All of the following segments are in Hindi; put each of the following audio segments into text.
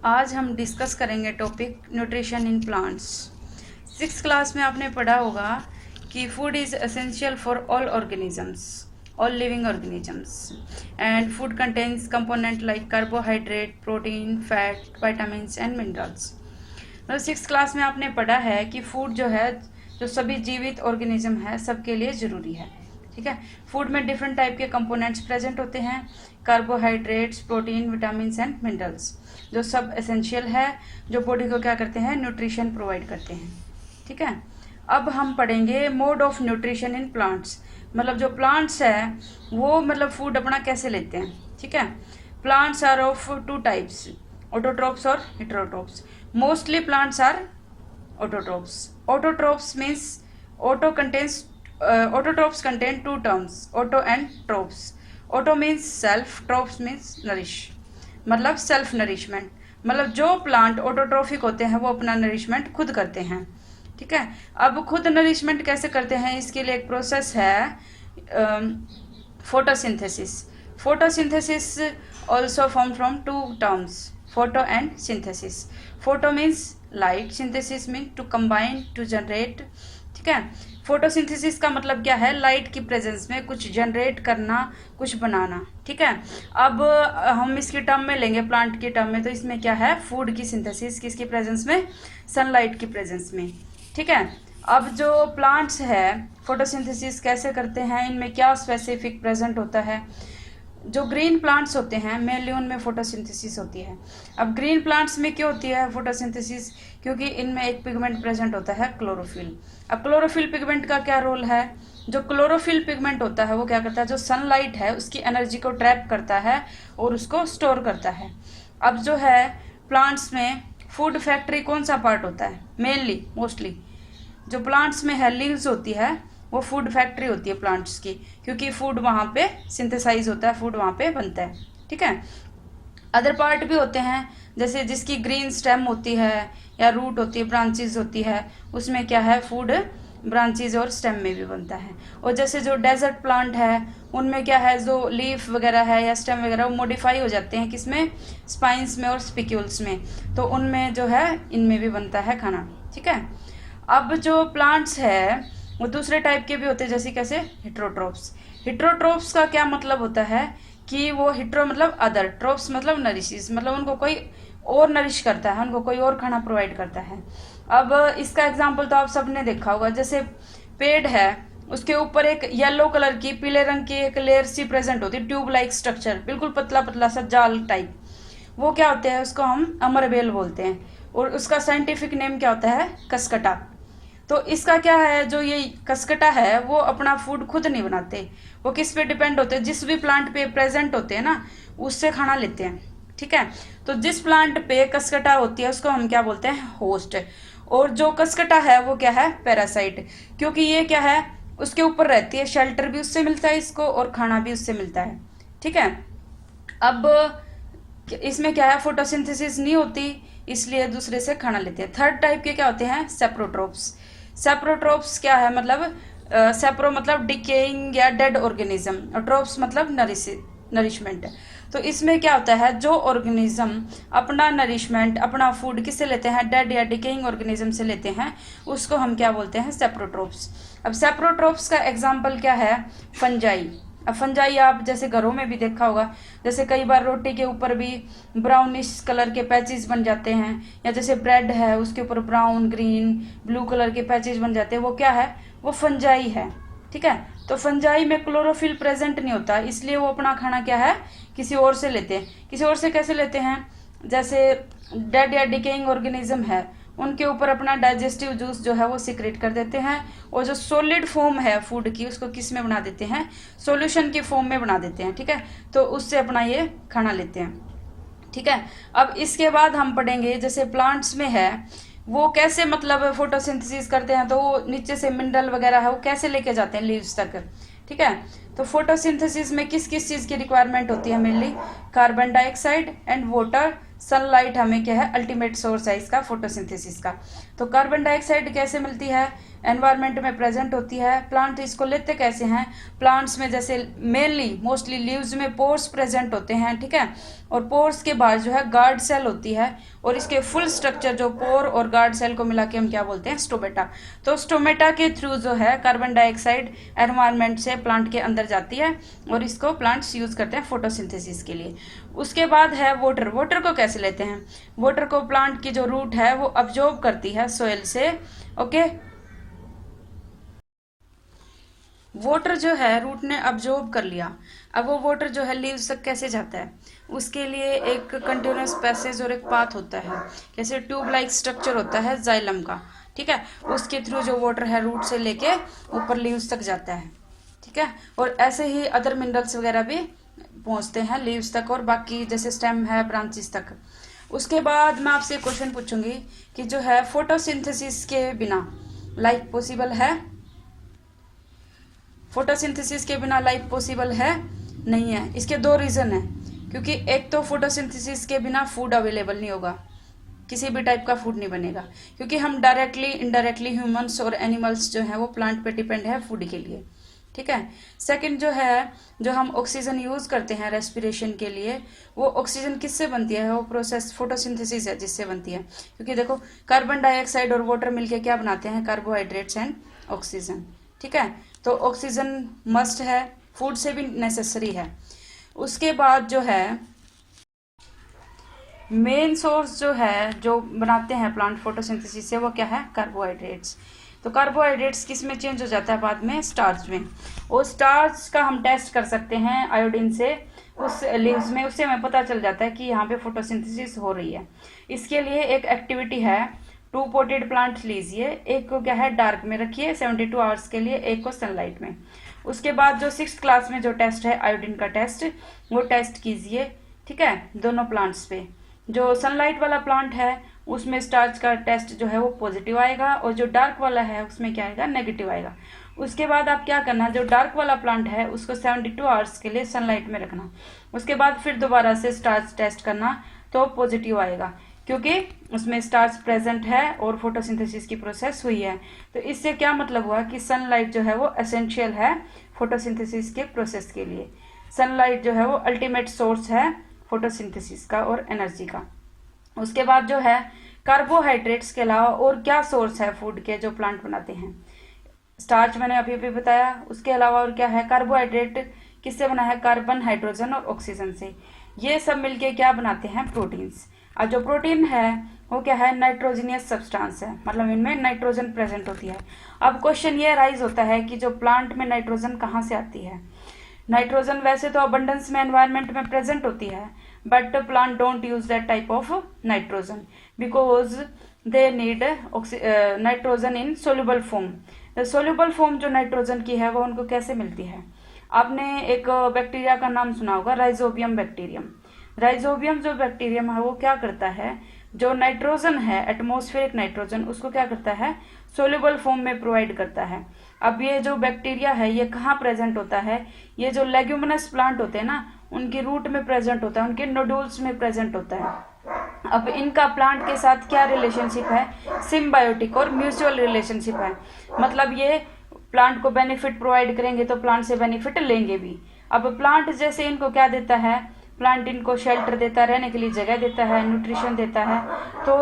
आज हम डिस्कस करेंगे topic nutrition in plants. 6th class में आपने पढ़ा होगा कि food is essential for all organisms, all living organisms, and food contains component like carbohydrate, protein, fat, vitamins and minerals. मतलब 6th क्लास में आपने पढ़ा है कि फूड जो है, जो सभी जीवित ऑर्गेनिज्म है, सबके लिए ज़रूरी है। ठीक है, फूड में डिफरेंट टाइप के कंपोनेंट्स प्रेजेंट होते हैं, carbohydrates, protein, vitamins and minerals, जो सब एसेंशियल है, जो बॉडी को क्या करते हैं, न्यूट्रिशन प्रोवाइड करते हैं। ठीक है, अब हम पढ़ेंगे mode of nutrition in plants. मतलब जो प्लांट्स है वो मतलब फूड अपना कैसे लेते हैं। ठीक है, plants are of 2 types, autotrophs और heterotrophs. Mostly plants are autotrophs. Autotrophs means autotrophs contain 2 terms, auto and trophs. Auto means self, trophs means nourish, मतलब सेल्फ नरिशमेंट। मतलब जो प्लांट ऑटोट्रोफिक होते हैं वो अपना नरिशमेंट खुद करते हैं। ठीक है, अब खुद नरिशमेंट कैसे करते हैं, इसके लिए एक प्रोसेस है, photosynthesis. Photosynthesis also form from 2 terms, photo and synthesis. Photo means light, synthesis mean to combine, to generate. ठीक है, फोटोसिंथेसिस का मतलब क्या है, लाइट की प्रेजेंस में कुछ जनरेट करना, कुछ बनाना। ठीक है, अब हम इसकी टर्म में लेंगे, प्लांट की टर्म में, तो इसमें क्या है, फूड की सिंथेसिस किसकी प्रेजेंस में, सनलाइट की प्रेजेंस में। ठीक है, अब जो प्लांट्स है फोटोसिंथेसिस कैसे करते हैं, इनमें क्या स्पेसिफिक प्रेजेंट होता है। जो ग्रीन प्लांट्स होते हैं मेनली उनमें फोटोसिंथेसिस होती है। अब ग्रीन प्लांट्स में क्यों होती है फोटोसिंथेसिस, क्योंकि इनमें एक पिगमेंट प्रेजेंट होता है, क्लोरोफिल। अब क्लोरोफिल पिगमेंट का क्या रोल है, जो क्लोरोफिल पिगमेंट होता है वो क्या करता है, जो सनलाइट है उसकी एनर्जी को ट्रैप करता है और उसको स्टोर करता है। अब जो है प्लांट्स में फूड फैक्ट्री कौन सा पार्ट होता है, मेनली मोस्टली जो प्लांट्स में है, लीव्स होती है, वो फूड फैक्ट्री होती है प्लांट्स की, क्योंकि फूड वहाँ पे सिंथेसाइज होता है, फूड वहाँ पे बनता है। ठीक है, अदर पार्ट भी होते हैं, जैसे जिसकी ग्रीन स्टेम होती है या रूट होती है, ब्रांचेज होती है, उसमें क्या है, फूड ब्रांचेज और स्टेम में भी बनता है। और जैसे जो डेजर्ट प्लांट है उनमें क्या है, जो लीफ वगैरह है या स्टेम वगैरह वो मॉडिफाई हो जाते हैं, किसमें, स्पाइंस में और स्पिक्यूल्स में, तो उनमें जो है इनमें भी बनता है खाना। ठीक है, अब जो प्लांट्स है वो दूसरे टाइप के भी होते हैं, जैसे कैसे, हेटेरोट्रोप्स। हेटेरोट्रोप्स का क्या मतलब होता है कि वो हेटेरो मतलब अदर, ट्रोप्स मतलब नरिशिस, मतलब उनको कोई और नरिश करता है, उनको कोई और खाना प्रोवाइड करता है। अब इसका एग्जांपल तो आप सबने देखा होगा, जैसे पेड़ है उसके ऊपर एक येलो कलर की, पीले रंग की एक लेयर सी प्रेजेंट होती है, ट्यूब लाइक स्ट्रक्चर, बिल्कुल पतला पतला सा जाल टाइप। वो क्या होते हैं, उसको हम अमरबेल बोलते हैं, और उसका साइंटिफिक नेम क्या होता है, कसकटा। तो इसका क्या है, जो ये कसकटा है वो अपना फूड खुद नहीं बनाते, वो किस पे डिपेंड होते हैं, जिस भी प्लांट पे प्रेजेंट होते हैं ना उससे खाना लेते हैं। ठीक है, तो जिस प्लांट पे कसकटा होती है उसको हम क्या बोलते हैं, होस्ट। और जो कसकटा है वो क्या है, पैरासाइट, क्योंकि ये क्या है, उसके ऊपर रहती है, शेल्टर भी उससे मिलता है इसको और खाना भी उससे मिलता है। ठीक है, अब इसमें क्या है, फोटोसिंथेसिस नहीं होती, इसलिए दूसरे से खाना लेते हैं। थर्ड टाइप के क्या होते हैं, सेप्रोट्रोप्स। सेप्रोट्रोप्स क्या है, मतलब सेप्रो मतलब डिकेइंग या डेड ऑर्गेनिज्म, और ट्रोप्स मतलब नरिशमेंट। तो इसमें क्या होता है, जो ऑर्गेनिज्म अपना नरिशमेंट, अपना फूड किससे लेते हैं, डेड या डिकेइंग ऑर्गेनिज्म से लेते हैं, उसको हम क्या बोलते हैं, सेप्रोट्रोप्स। अब सेप्रोट्रोप्स का एग्जाम्पल क्या है, फंजाई। अब फंजाई आप जैसे घरों में भी देखा होगा, जैसे कई बार रोटी के ऊपर भी ब्राउनिश कलर के पैचेस बन जाते हैं, या जैसे ब्रेड है उसके ऊपर ब्राउन, ग्रीन, ब्लू कलर के पैचेस बन जाते हैं, वो क्या है, वो फंजाई है। ठीक है, तो फंजाई में क्लोरोफिल प्रेजेंट नहीं होता, इसलिए वो अपना खाना क्या है, किसी और से लेते हैं। किसी और से कैसे लेते हैं, जैसे डेड या डिकेइंग ऑर्गेनिज्म है उनके ऊपर अपना डाइजेस्टिव जूस जो है वो सीक्रेट कर देते हैं, और जो सॉलिड फॉर्म है फूड की उसको किस में बना देते हैं, सॉल्यूशन की फॉर्म में बना देते हैं। ठीक है, तो उससे अपना ये खाना लेते हैं। ठीक है, अब इसके बाद हम पढ़ेंगे, जैसे प्लांट्स में है वो कैसे मतलब फोटोसिंथेसिस करते हैं, तो वो नीचे से मिनरल वगैरह है वो कैसे लेके जाते हैं लीव्स तक। ठीक है, तो फोटोसिंथेसिस में किस किस चीज़ की रिक्वायरमेंट होती है, mainly carbon dioxide and water. Sunlight हमें क्या है, अल्टीमेट सोर्स है इसका, फोटोसिंथेसिस का। तो कार्बन डाइऑक्साइड कैसे मिलती है, एनवायरनमेंट में प्रेजेंट होती है। प्लांट इसको लेते कैसे हैं, प्लांट्स में जैसे मेनली मोस्टली लीव्स में पोर्स प्रेजेंट होते हैं, ठीक है, और पोर्स के बाद जो है गार्ड सेल होती है, और इसके फुल स्ट्रक्चर जो पोर और गार्ड सेल को मिला के हम क्या बोलते हैं, स्टोमेटा। तो स्टोमेटा के थ्रू जो है कार्बन डाइऑक्साइड एनवायरनमेंट से प्लांट के अंदर जाती है और इसको प्लांट्स यूज करते हैं फोटोसिंथेसिस के लिए। उसके बाद है वाटर। वाटर को कैसे लेते हैं, वाटर को प्लांट की जो रूट है वो अब्जॉर्ब करती है सोइल से, ओके। वाटर जो है रूट ने अब्जॉर्ब कर लिया, अब वो वाटर जो है लीव्स तक कैसे जाता है, उसके लिए एक कंटिन्यूस पैसेज और एक पाथ होता है, कैसे ट्यूब लाइक स्ट्रक्चर होता है जाइलम का, ठीक है, उसके थ्रू जो वाटर है रूट से लेके ऊपर लीव्स तक जाता है, ठीक है। और ऐसे ही अदर मिनरल्स वगैरह भी पहुंचते हैं लीव्स तक और बाकी जैसे स्टेम है ब्रांचेस तक। उसके बाद मैं आपसे क्वेश्चन पूछूंगी कि जो है फोटोसिंथेसिस के बिना लाइफ पॉसिबल है, फोटोसिंथेसिस के बिना लाइफ पॉसिबल है नहीं है। इसके दो रीज़न है, क्योंकि एक तो फोटोसिंथेसिस के बिना फूड अवेलेबल नहीं होगा, किसी भी टाइप का फूड नहीं बनेगा, क्योंकि हम डायरेक्टली इनडायरेक्टली ह्यूमंस और एनिमल्स जो है वो प्लांट पे डिपेंड है फूड के लिए, ठीक है। सेकंड जो है, जो हम ऑक्सीजन यूज़ करते हैं रेस्पिरेशन के लिए, वो ऑक्सीजन किससे बनती है, वो प्रोसेस फोटोसिंथेसिस है जिससे बनती है, क्योंकि देखो कार्बन डाइऑक्साइड और वाटर मिलके क्या बनाते हैं, कार्बोहाइड्रेट्स एंड ऑक्सीजन, ठीक है। तो ऑक्सीजन मस्ट है, फूड से भी नेसेसरी है। उसके बाद जो है मेन सोर्स जो है जो बनाते हैं प्लांट फोटोसिंथेसिस से, वो क्या है, कार्बोहाइड्रेट्स। तो कार्बोहाइड्रेट्स किस में चेंज हो जाता है बाद में, स्टार्च में। और स्टार्च का हम टेस्ट कर सकते हैं आयोडीन से उस लीव्स में, उससे हमें पता चल जाता है कि यहाँ पे फोटोसिंथेसिस हो रही है। इसके लिए एक एक्टिविटी है, 2 पोटेड प्लांट लीजिए, एक को क्या है डार्क में रखिए 72 आवर्स के लिए, एक को सनलाइट में। उसके बाद जो 6th क्लास में जो टेस्ट है आयोडीन का टेस्ट, वो टेस्ट कीजिए, ठीक है, दोनों प्लांट्स पे। जो सनलाइट वाला प्लांट है उसमें स्टार्च का टेस्ट जो है वो पॉजिटिव आएगा, और जो डार्क वाला है उसमें क्या आएगा, नेगेटिव आएगा। उसके बाद आप क्या करना, जो डार्क वाला प्लांट है उसको 72 आवर्स के लिए सनलाइट में रखना, उसके बाद फिर दोबारा से स्टार्च टेस्ट करना, तो पॉजिटिव आएगा, क्योंकि उसमें स्टार्च प्रेजेंट है और फोटोसिंथेसिस की प्रोसेस हुई है। तो इससे क्या मतलब हुआ कि सनलाइट जो है वो एसेंशियल है फोटोसिंथेसिस के प्रोसेस के लिए। सनलाइट जो है वो अल्टीमेट सोर्स है फोटोसिंथेसिस का और एनर्जी का। उसके बाद जो है कार्बोहाइड्रेट्स के अलावा और क्या सोर्स है फूड के जो प्लांट बनाते हैं, स्टार्च मैंने अभी अभी बताया, उसके अलावा और क्या है, कार्बोहाइड्रेट किससे बना है, कार्बन, हाइड्रोजन और ऑक्सीजन से। ये सब मिलके क्या बनाते हैं, प्रोटीन्स। अब जो प्रोटीन है वो क्या है, नाइट्रोजनियस सब्सटेंस है, मतलब इनमें नाइट्रोजन प्रेजेंट होती है। अब क्वेश्चन ये राइज होता है कि जो प्लांट में नाइट्रोजन कहाँ से आती है। नाइट्रोजन वैसे तो अबंडेंस में एनवायरनमेंट में प्रेजेंट होती है, but plant don't use that type of nitrogen because they need nitrogen in soluble form. Soluble form जो नाइट्रोजन की है वो उनको कैसे मिलती है, आपने एक बैक्टीरिया का नाम सुना होगा, राइजोबियम बैक्टीरियम। राइजोबियम जो बैक्टीरियम है वो क्या करता है, जो नाइट्रोजन है एटमॉस्फेरिक नाइट्रोजन उसको क्या करता है, सोल्यूबल फॉर्म में प्रोवाइड करता है। अब ये जो बैक्टीरिया है ये कहाँ प्रेजेंट होता है, ये जो लेग्यूमिनस प्लांट होते हैं ना उनकी रूट में प्रेजेंट होता है, उनके नोडुल्स में प्रेजेंट होता है। अब इनका प्लांट के साथ क्या रिलेशनशिप है, सिम्बायोटिक और म्यूचुअल रिलेशनशिप है, मतलब ये प्लांट को बेनिफिट प्रोवाइड करेंगे तो प्लांट से बेनिफिट लेंगे भी। अब प्लांट जैसे इनको क्या देता है, प्लांट इनको शेल्टर देता है, रहने के लिए जगह देता है, न्यूट्रिशन देता है, तो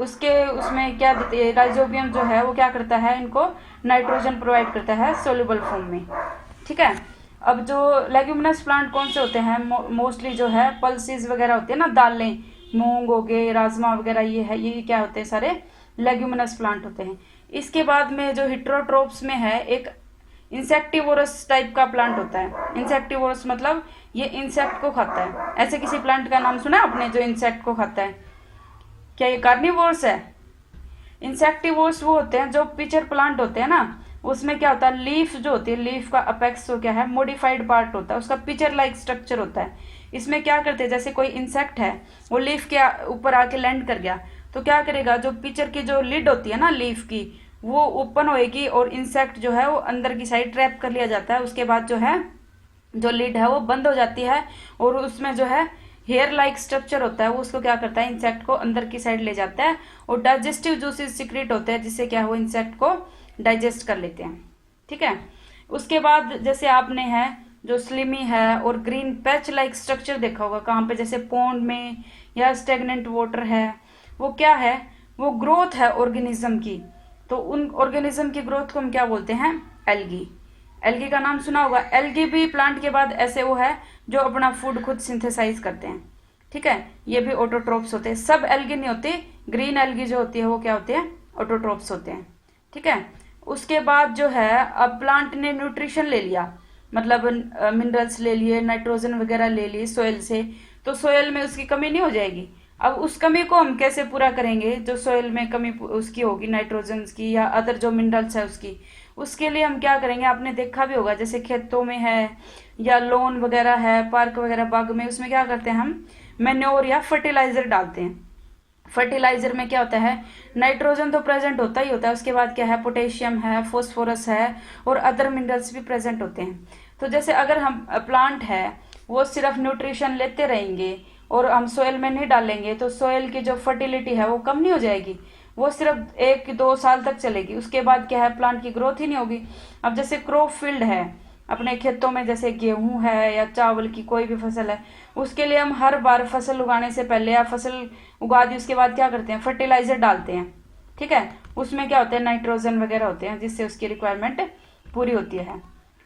उसमें क्या देते हैं, राइजोबियम जो है वो क्या करता है, इनको नाइट्रोजन प्रोवाइड करता है सोल्यूबल फॉर्म में, ठीक है। अब जो लेग्यूमिनस प्लांट कौन से होते हैं, मोस्टली जो है पल्सेस वगैरह होती है ना, दालें, मूंग हो गए, राजमा वगैरह, ये क्या होते हैं, सारे लेग्यूमिनस प्लांट होते हैं। इसके बाद में जो हिट्रोट्रोप्स में है एक इंसेक्टिवोरस टाइप का प्लांट होता है। इंसेक्टिवोरस मतलब ये इंसेक्ट को खाता है। ऐसे किसी प्लांट का नाम सुना आपने जो इंसेक्ट को खाता है, क्या ये कार्निवोरस है? इंसेक्टिवोरस वो होते हैं जो पिचर प्लांट होते हैं ना, उसमें क्या होता है, लीफ जो होती है, लीफ का अपेक्स तो क्या है, मॉडिफाइड पार्ट होता है, उसका पिचर लाइक स्ट्रक्चर होता है। इसमें क्या करते हैं, जैसे कोई इंसेक्ट है वो लीफ के ऊपर आके लैंड कर गया तो क्या करेगा, जो पिचर की जो लिड होती है ना लीफ की, वो ओपन होएगी और इंसेक्ट जो है वो अंदर की साइड ट्रैप कर लिया जाता है। उसके बाद जो है जो लिड है वो बंद हो जाती है और उसमें जो है हेयर लाइक स्ट्रक्चर होता है, वो उसको क्या करता है, इंसेक्ट को अंदर की साइड ले जाता है और डाइजेस्टिव जूसेस सीक्रेट होते हैं जिससे क्या हो, इंसेक्ट को डाइजेस्ट कर लेते हैं। ठीक है, उसके बाद जैसे आपने है जो स्लिमी है और ग्रीन पैच लाइक स्ट्रक्चर देखा होगा कहाँ पे, जैसे पॉन्ड में या स्टेगनेंट वाटर है, वो क्या है, वो ग्रोथ है ऑर्गेनिज्म की। तो उन ऑर्गेनिज्म की ग्रोथ को हम क्या बोलते हैं, एल्गी। एल्गी का नाम सुना होगा। एल्गी भी प्लांट के बाद ऐसे वो है जो अपना फूड खुद सिंथेसाइज करते हैं। ठीक है, ये भी ऑटोट्रोप्स होते हैं। सब एल्गी नहीं होते, ग्रीन एल्गी जो होती है वो क्या होते हैं, ऑटोट्रोप्स होते हैं। ठीक है, उसके बाद जो है अब प्लांट ने न्यूट्रिशन ले लिया, मतलब मिनरल्स ले लिए, नाइट्रोजन वगैरह ले ली सोयल से, तो सोयल में उसकी कमी नहीं हो जाएगी। अब उस कमी को हम कैसे पूरा करेंगे, जो सोयल में कमी उसकी होगी नाइट्रोजन की या अदर जो मिनरल्स है उसकी, उसके लिए हम क्या करेंगे, आपने देखा भी होगा जैसे खेतों में है या लॉन वगैरह है, पार्क वगैरह बाग में, उसमें क्या करते हैं हम मैन्योर या फर्टिलाइजर डालते हैं। फर्टिलाइजर में क्या होता है, नाइट्रोजन तो प्रेजेंट होता ही होता है, उसके बाद क्या है, पोटेशियम है, फॉस्फोरस है और अदर मिनरल्स भी प्रेजेंट होते हैं। तो जैसे अगर हम प्लांट है वो सिर्फ न्यूट्रिशन लेते रहेंगे और हम सोयल में नहीं डालेंगे तो सोयल की जो फर्टिलिटी है वो कम नहीं हो जाएगी, वो सिर्फ 1-2 साल तक चलेगी, उसके बाद क्या है प्लांट की ग्रोथ ही नहीं होगी। अब जैसे क्रॉप फील्ड है अपने खेतों में, जैसे गेहूं है या चावल की कोई भी फसल है, उसके लिए हम हर बार फसल उगाने से पहले या फसल उगा दी उसके बाद क्या करते हैं, फर्टिलाइजर डालते हैं। ठीक है, उसमें क्या होता है, नाइट्रोजन वगैरह होते हैं जिससे उसकी रिक्वायरमेंट पूरी होती है।